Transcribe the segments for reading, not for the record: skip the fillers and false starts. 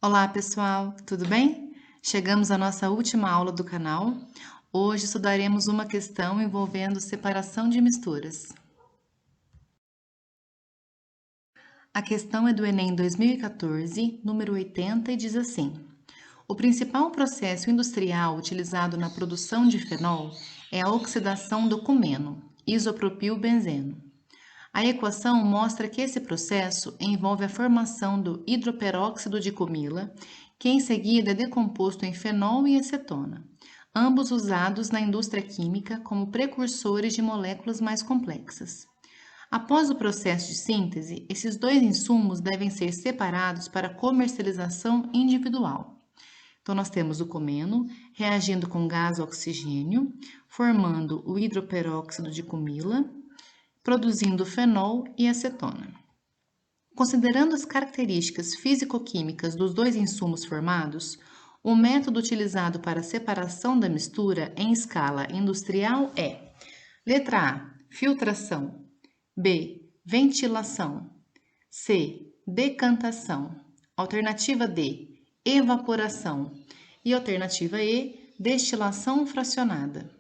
Olá pessoal, tudo bem? Chegamos à nossa última aula do canal. Hoje estudaremos uma questão envolvendo separação de misturas. A questão é do Enem 2014, número 80, e diz assim: o principal processo industrial utilizado na produção de fenol é a oxidação do cumeno, isopropilbenzeno. A equação mostra que esse processo envolve a formação do hidroperóxido de cumila, que em seguida é decomposto em fenol e acetona, ambos usados na indústria química como precursores de moléculas mais complexas. Após o processo de síntese, esses dois insumos devem ser separados para comercialização individual. Então, nós temos o cumeno reagindo com gás oxigênio, formando o hidroperóxido de cumila, produzindo fenol e acetona. Considerando as características físico-químicas dos dois insumos formados, o método utilizado para a separação da mistura em escala industrial é: letra A, filtração, B, ventilação, C, decantação, alternativa D, evaporação e alternativa E, destilação fracionada.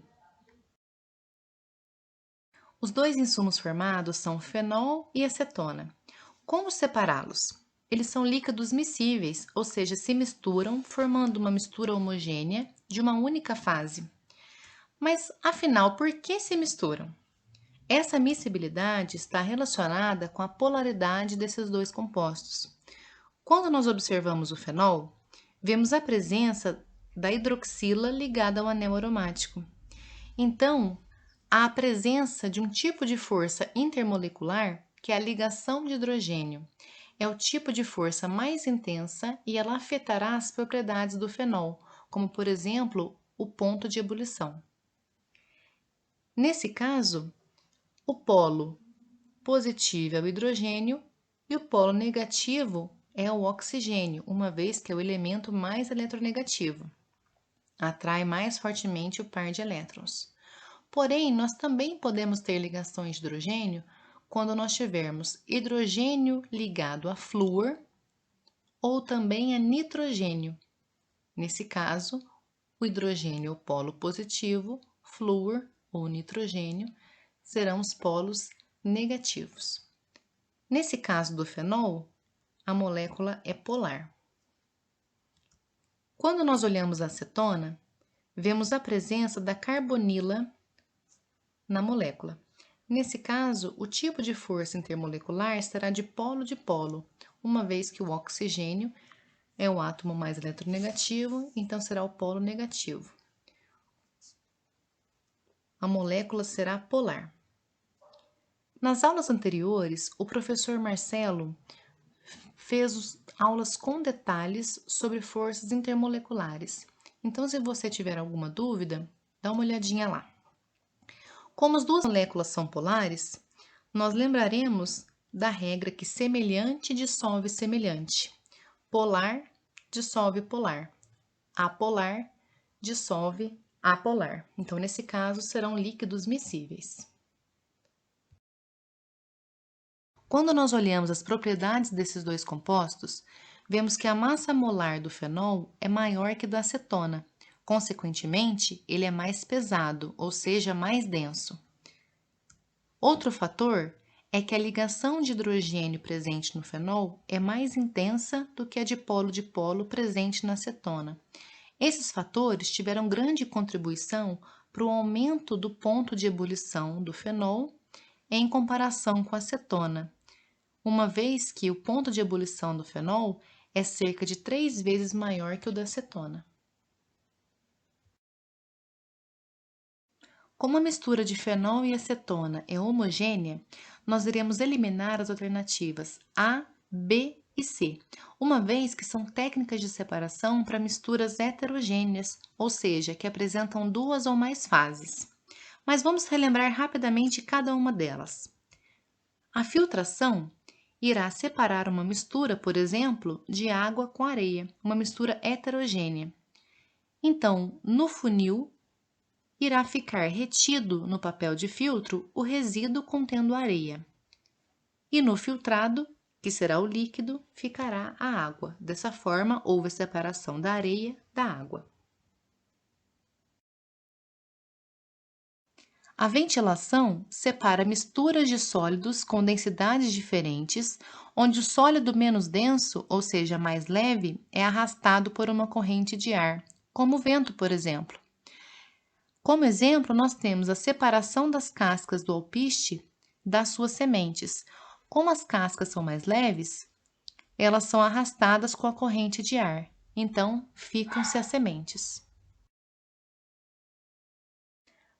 Os dois insumos formados são fenol e acetona. Como separá-los? Eles são líquidos miscíveis, ou seja, se misturam, formando uma mistura homogênea de uma única fase. Mas, afinal, por que se misturam? Essa miscibilidade está relacionada com a polaridade desses dois compostos. Quando nós observamos o fenol, vemos a presença da hidroxila ligada ao anel aromático. Então, há a presença de um tipo de força intermolecular que é a ligação de hidrogênio. É o tipo de força mais intensa e ela afetará as propriedades do fenol, como por exemplo, o ponto de ebulição. Nesse caso, o polo positivo é o hidrogênio e o polo negativo é o oxigênio, uma vez que é o elemento mais eletronegativo. Atrai mais fortemente o par de elétrons. Porém, nós também podemos ter ligações de hidrogênio quando nós tivermos hidrogênio ligado a flúor ou também a nitrogênio. Nesse caso, o hidrogênio é o polo positivo, flúor ou nitrogênio serão os polos negativos. Nesse caso do fenol, a molécula é polar. Quando nós olhamos a acetona, vemos a presença da carbonila na molécula. Nesse caso, o tipo de força intermolecular será de polo, uma vez que o oxigênio é o átomo mais eletronegativo, então será o polo negativo. A molécula será polar. Nas aulas anteriores, o professor Marcelo fez aulas com detalhes sobre forças intermoleculares. Então, se você tiver alguma dúvida, dá uma olhadinha lá. Como as duas moléculas são polares, nós lembraremos da regra que semelhante dissolve semelhante. Polar dissolve polar. Apolar dissolve apolar. Então, nesse caso, serão líquidos miscíveis. Quando nós olhamos as propriedades desses dois compostos, vemos que a massa molar do fenol é maior que da acetona. Consequentemente, ele é mais pesado, ou seja, mais denso. Outro fator é que a ligação de hidrogênio presente no fenol é mais intensa do que a de polo presente na acetona. Esses fatores tiveram grande contribuição para o aumento do ponto de ebulição do fenol em comparação com a acetona, uma vez que o ponto de ebulição do fenol é cerca de 3 vezes maior que o da acetona. Como a mistura de fenol e acetona é homogênea, nós iremos eliminar as alternativas A, B e C, uma vez que são técnicas de separação para misturas heterogêneas, ou seja, que apresentam duas ou mais fases. Mas vamos relembrar rapidamente cada uma delas. A filtração irá separar uma mistura, por exemplo, de água com areia, uma mistura heterogênea. Então, no funil, irá ficar retido no papel de filtro o resíduo contendo areia. E no filtrado, que será o líquido, ficará a água. Dessa forma, houve a separação da areia da água. A ventilação separa misturas de sólidos com densidades diferentes, onde o sólido menos denso, ou seja, mais leve, é arrastado por uma corrente de ar, como o vento, por exemplo. Como exemplo, nós temos a separação das cascas do alpiste das suas sementes. Como as cascas são mais leves, elas são arrastadas com a corrente de ar, então ficam-se as sementes.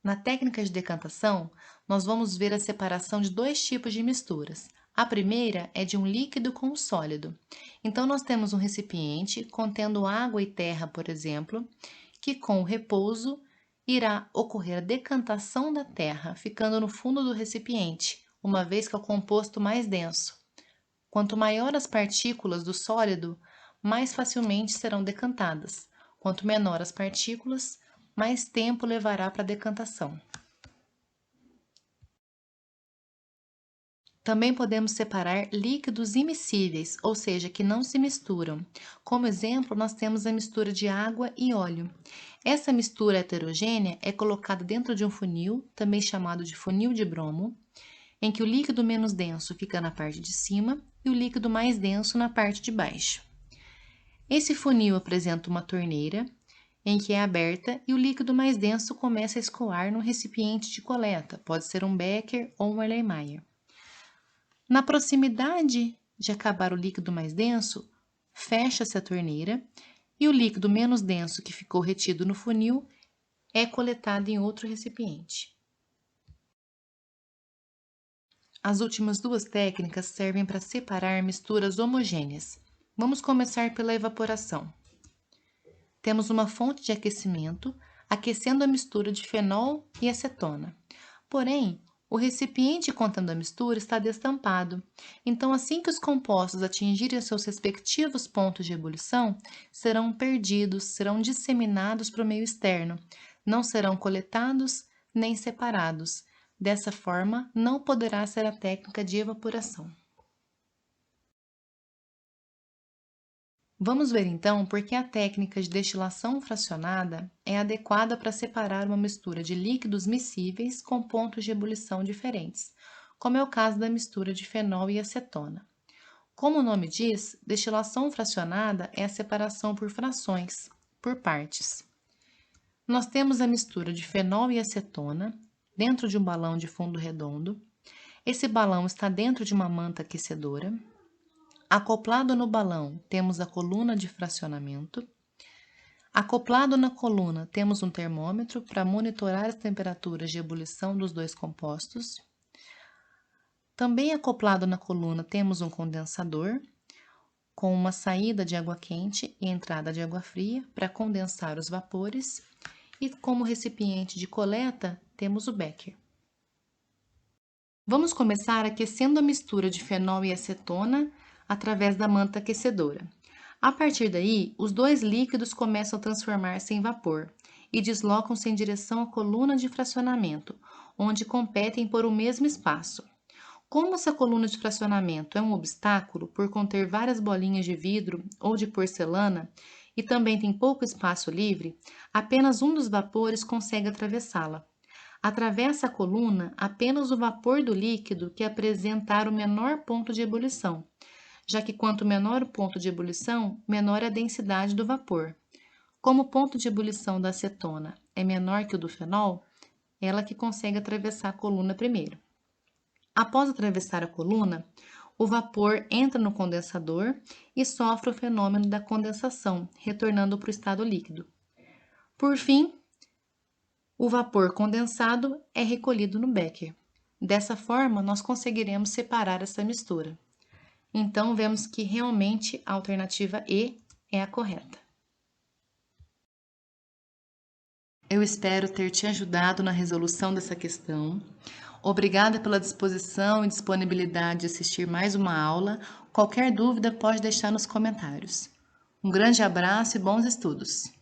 Na técnica de decantação, nós vamos ver a separação de dois tipos de misturas. A primeira é de um líquido com um sólido. Então, nós temos um recipiente contendo água e terra, por exemplo, que com o repouso irá ocorrer a decantação da terra, ficando no fundo do recipiente, uma vez que é o composto mais denso. Quanto maior as partículas do sólido, mais facilmente serão decantadas. Quanto menor as partículas, mais tempo levará para a decantação. Também podemos separar líquidos immiscíveis, ou seja, que não se misturam. Como exemplo, nós temos a mistura de água e óleo. Essa mistura heterogênea é colocada dentro de um funil, também chamado de funil de bromo, em que o líquido menos denso fica na parte de cima e o líquido mais denso na parte de baixo. Esse funil apresenta uma torneira, em que é aberta e o líquido mais denso começa a escoar no recipiente de coleta, pode ser um becker ou um Erlenmeyer. Na proximidade de acabar o líquido mais denso, fecha-se a torneira e o líquido menos denso que ficou retido no funil é coletado em outro recipiente. As últimas duas técnicas servem para separar misturas homogêneas. Vamos começar pela evaporação. Temos uma fonte de aquecimento aquecendo a mistura de fenol e acetona. Porém, o recipiente contendo a mistura está destampado, então assim que os compostos atingirem seus respectivos pontos de ebulição, serão perdidos, serão disseminados para o meio externo, não serão coletados nem separados. Dessa forma, não poderá ser a técnica de evaporação. Vamos ver então por que a técnica de destilação fracionada é adequada para separar uma mistura de líquidos miscíveis com pontos de ebulição diferentes, como é o caso da mistura de fenol e acetona. Como o nome diz, destilação fracionada é a separação por frações, por partes. Nós temos a mistura de fenol e acetona dentro de um balão de fundo redondo. Esse balão está dentro de uma manta aquecedora. Acoplado no balão, temos a coluna de fracionamento. Acoplado na coluna, temos um termômetro para monitorar as temperaturas de ebulição dos dois compostos. Também acoplado na coluna, temos um condensador com uma saída de água quente e entrada de água fria para condensar os vapores. E como recipiente de coleta, temos o becker. Vamos começar aquecendo a mistura de fenol e acetona através da manta aquecedora. A partir daí, os dois líquidos começam a transformar-se em vapor e deslocam-se em direção à coluna de fracionamento, onde competem por o mesmo espaço. Como essa coluna de fracionamento é um obstáculo por conter várias bolinhas de vidro ou de porcelana e também tem pouco espaço livre, apenas um dos vapores consegue atravessá-la. Atravessa a coluna apenas o vapor do líquido que apresentar o menor ponto de ebulição, já que quanto menor o ponto de ebulição, menor é a densidade do vapor. Como o ponto de ebulição da acetona é menor que o do fenol, ela que consegue atravessar a coluna primeiro. Após atravessar a coluna, o vapor entra no condensador e sofre o fenômeno da condensação, retornando para o estado líquido. Por fim, O vapor condensado é recolhido no becker. Dessa forma, nós conseguiremos separar essa mistura. Então, vemos que realmente a alternativa E é a correta. Eu espero ter te ajudado na resolução dessa questão. Obrigada pela disposição e disponibilidade de assistir mais uma aula. Qualquer dúvida pode deixar nos comentários. Um grande abraço e bons estudos!